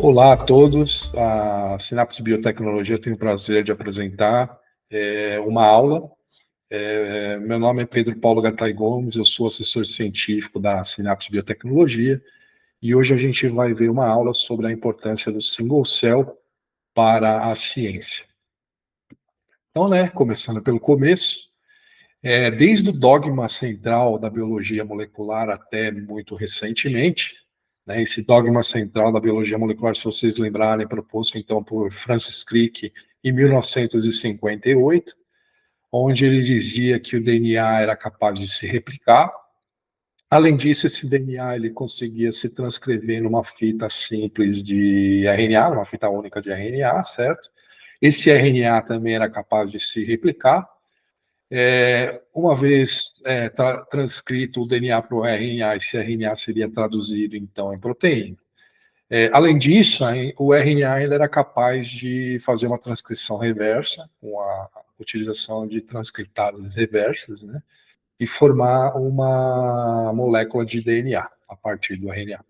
Olá a todos, a Synapse Biotecnologia tem o prazer de apresentar uma aula. Meu nome é Pedro Paulo Gattai Gomes, eu sou assessor científico da Synapse Biotecnologia e hoje a gente vai ver uma aula sobre a importância do single cell para a ciência. Então, começando pelo começo, desde o dogma central da biologia molecular até muito recentemente, esse dogma central da biologia molecular, se vocês lembrarem, proposto então por Francis Crick em 1958, onde ele dizia que o DNA era capaz de se replicar. Além disso, esse DNA ele conseguia se transcrever numa fita simples de RNA, numa fita única de RNA, certo? Esse RNA também era capaz de se replicar. Uma vez transcrito o DNA para o RNA, esse RNA seria traduzido então em proteína. Além disso, o RNA ainda era capaz de fazer uma transcrição reversa, com a utilização de transcriptases reversas, e formar uma molécula de DNA a partir do RNA.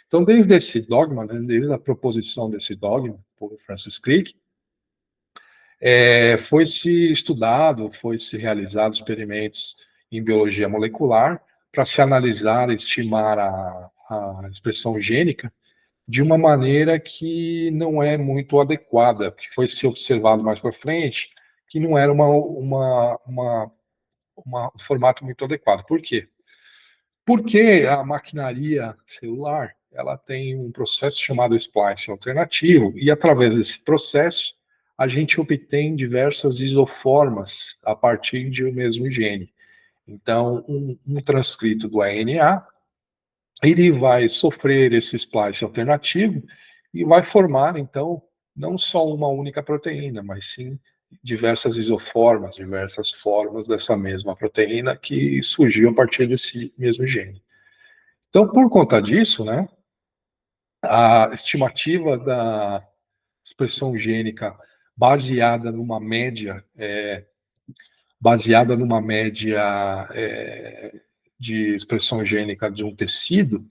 Então, desde esse dogma, desde a proposição desse dogma por Francis Crick, foi-se estudado, foi-se realizado experimentos em biologia molecular para se analisar e estimar a expressão gênica de uma maneira que não é muito adequada, que foi se observado mais para frente, que não era um formato muito adequado. Por quê? Porque a maquinaria celular ela tem um processo chamado splicing alternativo, e através desse processo a gente obtém diversas isoformas a partir de um mesmo gene. Então, um transcrito do RNA, ele vai sofrer esse splice alternativo e vai formar, então, não só uma única proteína, mas sim diversas isoformas, diversas formas dessa mesma proteína que surgiu a partir desse mesmo gene. Então, por conta disso, a estimativa da expressão gênica baseada numa média, de expressão gênica de um tecido,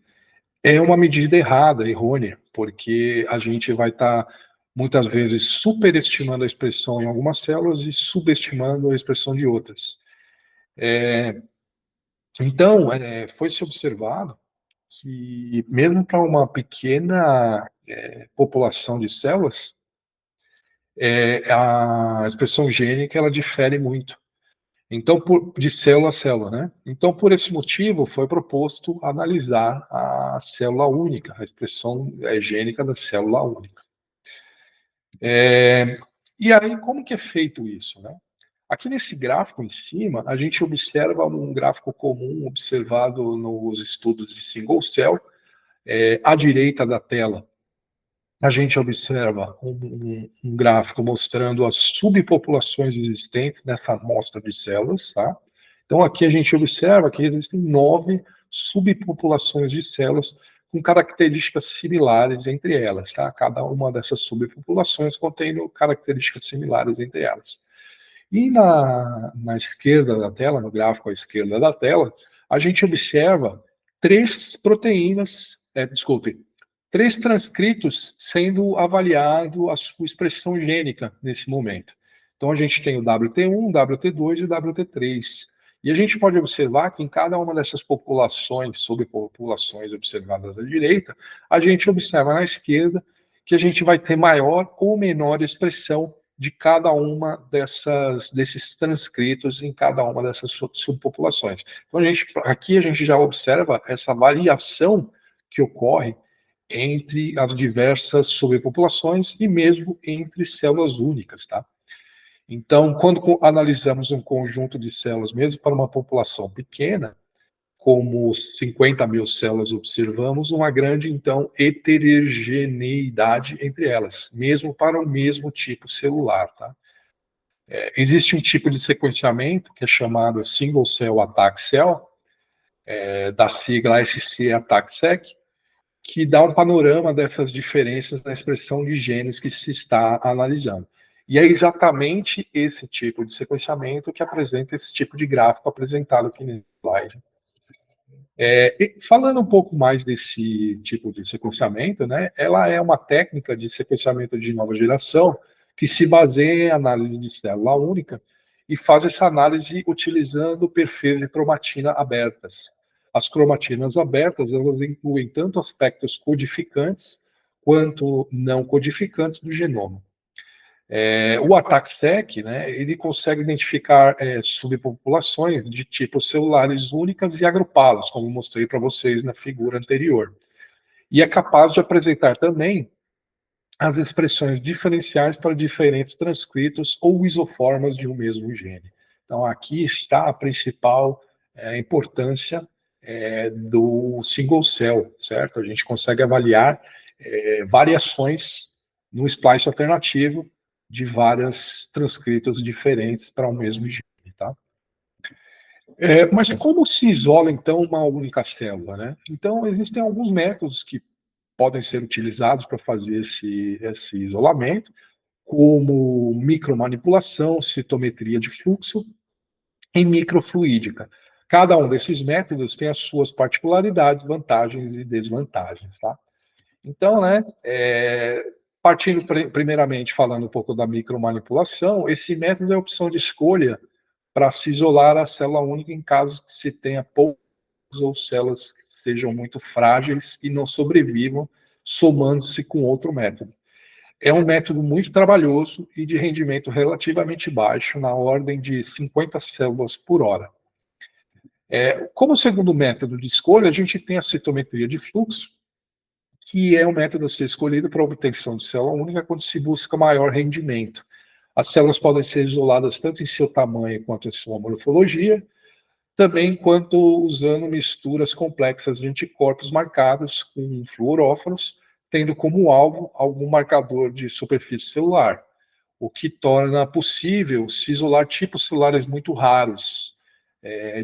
é uma medida errada, errônea, porque a gente vai estar, muitas vezes, superestimando a expressão em algumas células e subestimando a expressão de outras. Então, foi-se observado que, mesmo para uma pequena população de células, a expressão gênica ela difere muito. Então, de célula a célula, Então, por esse motivo, foi proposto analisar a célula única, a expressão gênica da célula única. E aí, como que é feito isso, Aqui nesse gráfico em cima, a gente observa um gráfico comum observado nos estudos de single cell. À direita da tela, a gente observa um gráfico mostrando as subpopulações existentes nessa amostra de células, tá? Então, aqui a gente observa que existem 9 subpopulações de células com características similares entre elas, tá? Cada uma dessas subpopulações contém características similares entre elas. E na esquerda da tela, no gráfico à esquerda da tela, a gente observa 3 proteínas, três transcritos sendo avaliado a sua expressão gênica nesse momento. Então, a gente tem o WT1, o WT2 e o WT3. E a gente pode observar que em cada uma dessas populações, subpopulações observadas à direita, a gente observa na esquerda que a gente vai ter maior ou menor expressão de cada uma desses transcritos em cada uma dessas subpopulações. Então, aqui a gente já observa essa variação que ocorre entre as diversas subpopulações e mesmo entre células únicas, tá? Então, quando analisamos um conjunto de células, mesmo para uma população pequena, como 50 mil células, observamos uma grande, então, heterogeneidade entre elas, mesmo para o mesmo tipo celular, tá? Existe um tipo de sequenciamento que é chamado Single Cell Attack Cell, da sigla SC-ATAC-seq, que dá um panorama dessas diferenças na expressão de genes que se está analisando. E é exatamente esse tipo de sequenciamento que apresenta esse tipo de gráfico apresentado aqui no slide. Falando um pouco mais desse tipo de sequenciamento, né, ela é uma técnica de sequenciamento de nova geração que se baseia em análise de célula única e faz essa análise utilizando perfis de cromatina abertas. As cromatinas abertas, elas incluem tanto aspectos codificantes quanto não codificantes do genoma. O ATAC-seq, né, ele consegue identificar subpopulações de tipos celulares únicas e agrupá-las, como mostrei para vocês na figura anterior. E é capaz de apresentar também as expressões diferenciais para diferentes transcritos ou isoformas de um mesmo gene. Então, aqui está a principal importância do single cell, certo? A gente consegue avaliar variações no splice alternativo de vários transcritos diferentes para o mesmo gene, tá? Mas como se isola, então, uma única célula, né? Então, existem alguns métodos que podem ser utilizados para fazer esse isolamento, como micromanipulação, citometria de fluxo e microfluídica. Cada um desses métodos tem as suas particularidades, vantagens e desvantagens, tá? Então, né, partindo primeiramente falando um pouco da micromanipulação, esse método é a opção de escolha para se isolar a célula única em casos que se tenha poucos ou células que sejam muito frágeis e não sobrevivam, somando-se com outro método. É um método muito trabalhoso e de rendimento relativamente baixo, na ordem de 50 células por hora. Como segundo método de escolha, a gente tem a citometria de fluxo, que é o método a ser escolhido para a obtenção de célula única quando se busca maior rendimento. As células podem ser isoladas tanto em seu tamanho quanto em sua morfologia, também quanto usando misturas complexas de anticorpos marcados com fluoróforos, tendo como alvo algum marcador de superfície celular, o que torna possível se isolar tipos celulares muito raros,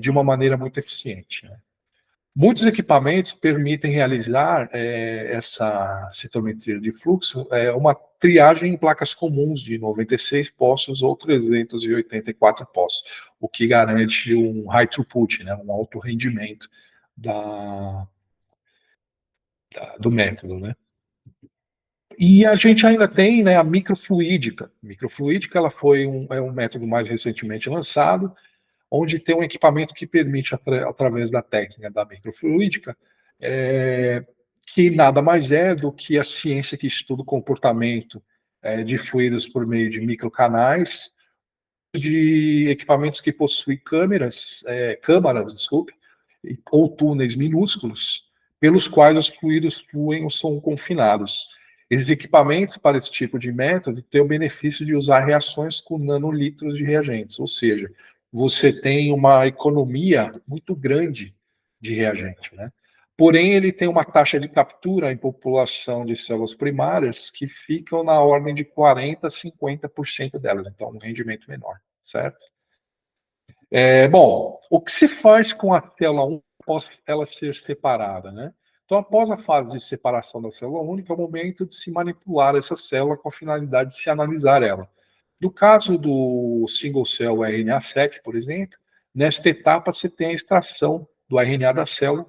de uma maneira muito eficiente, né? Muitos equipamentos permitem realizar essa citometria de fluxo, uma triagem em placas comuns de 96 poços ou 384 poços, o que garante um high throughput, né, um alto rendimento do método, né? E a gente ainda tem, né, a microfluídica. Microfluídica ela é um método mais recentemente lançado, onde tem um equipamento que permite, através da técnica da microfluídica, é, que nada mais é do que a ciência que estuda o comportamento de fluidos por meio de microcanais, de equipamentos que possuem câmaras, desculpe, ou túneis minúsculos, pelos quais os fluidos fluem ou são confinados. Esses equipamentos, para esse tipo de método, têm o benefício de usar reações com nanolitros de reagentes, ou seja, você tem uma economia muito grande de reagente, né? Porém, ele tem uma taxa de captura em população de células primárias que ficam na ordem de 40% a 50% delas, então um rendimento menor, certo? Bom, o que se faz com a célula única após ela ser separada, né? Então, após a fase de separação da célula única, é o momento de se manipular essa célula com a finalidade de se analisar ela. No caso do single cell RNA-seq, por exemplo, nesta etapa se tem a extração do RNA da célula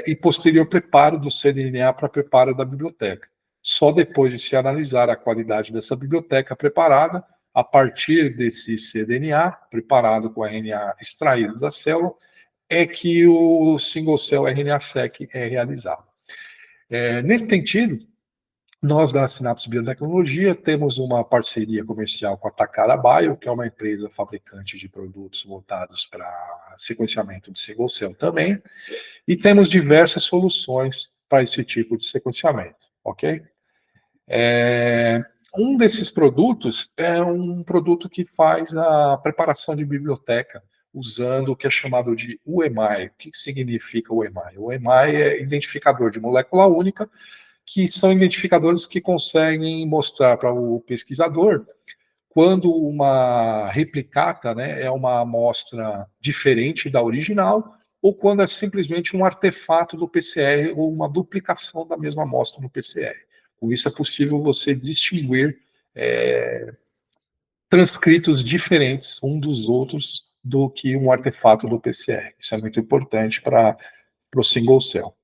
e posterior preparo do cDNA para preparo da biblioteca. Só depois de se analisar a qualidade dessa biblioteca preparada, a partir desse cDNA, preparado com RNA extraído da célula, é que o single cell RNA-seq é realizado. Nesse sentido, nós da Synapse Biotecnologia temos uma parceria comercial com a Takara Bio, que é uma empresa fabricante de produtos voltados para sequenciamento de single cell também, e temos diversas soluções para esse tipo de sequenciamento, ok? Um desses produtos é um produto que faz a preparação de biblioteca usando o que é chamado de UMI. O que significa UMI? O UMI é identificador de molécula única, que são identificadores que conseguem mostrar para o pesquisador quando uma replicata, né, é uma amostra diferente da original, ou quando é simplesmente um artefato do PCR ou uma duplicação da mesma amostra no PCR. Com isso é possível você distinguir transcritos diferentes um dos outros do que um artefato do PCR. Isso é muito importante para o single cell.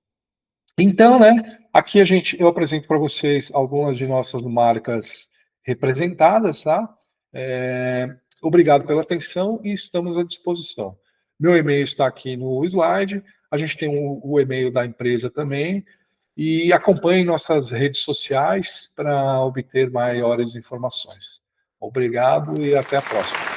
Então, né, aqui eu apresento para vocês algumas de nossas marcas representadas, tá? Obrigado pela atenção e estamos à disposição. Meu e-mail está aqui no slide, a gente tem o e-mail da empresa também, e acompanhe nossas redes sociais para obter maiores informações. Obrigado e até a próxima.